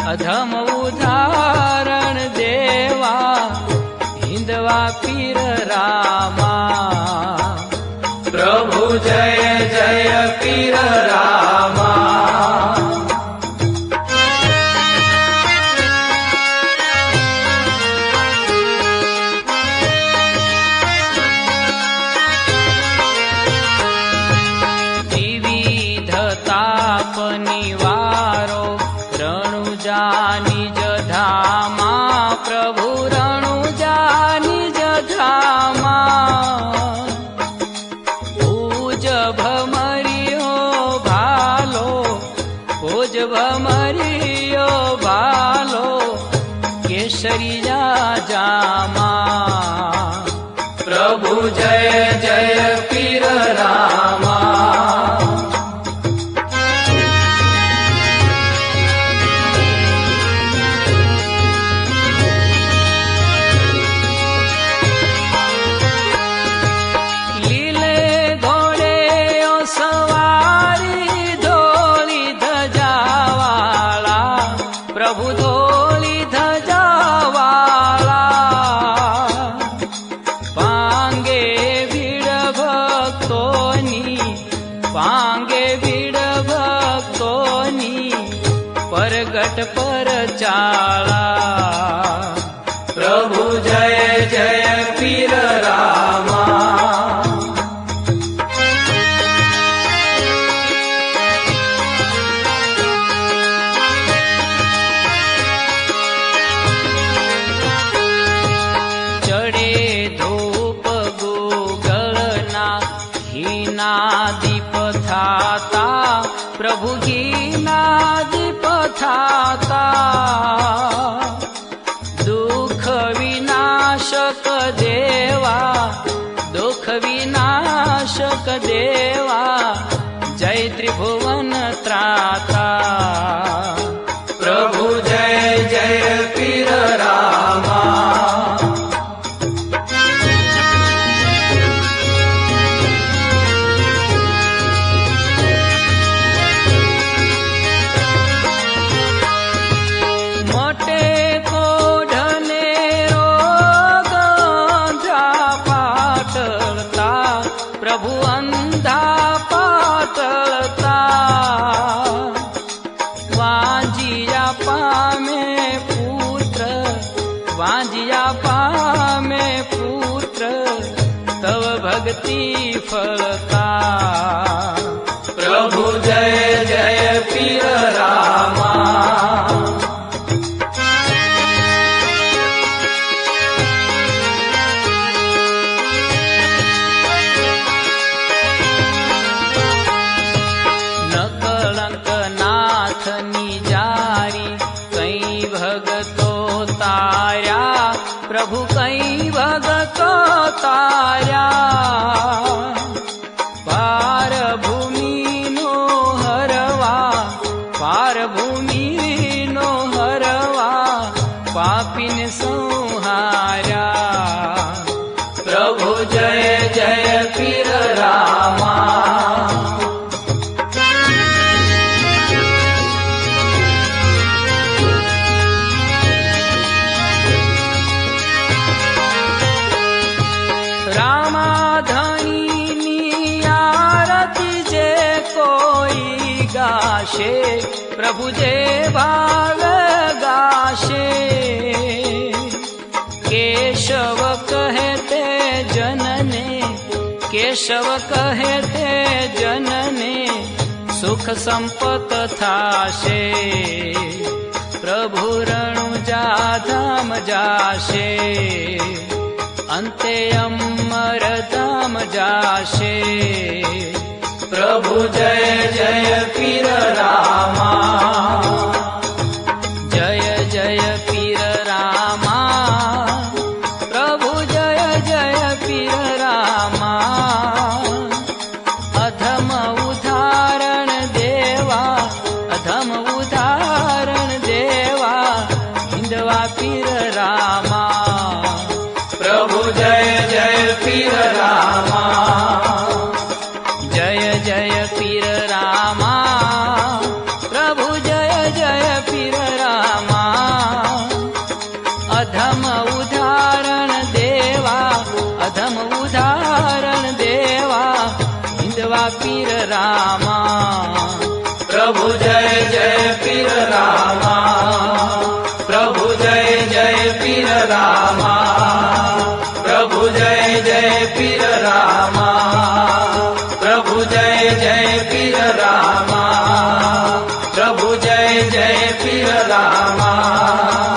अधम उदाहरण देवा हिंदवा पीर रामा। प्रभु जय जय पीर रामा। विविध ताप निवारो रणुजा निज धामा। प्रभु रणुजा निज धामा। पूज भमरियो भालो, पूज भमरियो भालो, केसरिया जामा। प्रभु जय जय पीर रामा। लीले घोड़े ओ सवारी धोली धजावाला। प्रभु धोली धजावाला। पांगे भीड़ भक्तोनी, पांगे भीड़ भक्तोनी, परगट पर चाला। प्रभु जय जय पीर रामा। चढ़े धूप गुगलना, घीना दीप थाता। प्रभु घीना दीप थाता। दुख विनाशक देवा, दुख विनाशक देवा, जय त्रिभुवन त्राता। प्रभु जय जय पीर रामा। मोटे कोढ़ने रोग अंधा पाटलता। प्रभु अंधा पाटलता। वांजिया पामे पुत्र, वांजिया पामे पुत्र, तव भक्ति फलता। प्रभु जय जय पीर रामा। नकलंक नाथ निजारी, कई भगतो तार्या। प्रभु कई भगतो तार्या। पार भूमि नो हरवा, पार भूमि नो हरवा, पापिन संहार्या। प्रभु जय जय पीर रामा। रामाधनी आरती जे कोई गाशे। प्रभु जे भाव गाशे। केशव कहते जनने, केशव कहते जनने, सुख संपत थाशे। प्रभु रणुजा धाम जाशे। अंते अमर धाम जाशे। प्रभु जय जय पीर रामा। जय जय पीर रामा। प्रभु जय जय पीर रामा। अधम उदाहरण देवा, अधम उदाहरण देवा, हिंदवा पीर रामा। प्रभु जय जय पीर रामा। जय जय पीर रामा। प्रभु जय हिंदवा पीर रामा। प्रभु जय जय पीर रामा, प्रभु जय जय पीर रामा, प्रभु जय जय पीर रामा, प्रभु जय जय पीर रामा, प्रभु जय जय पीर रामा।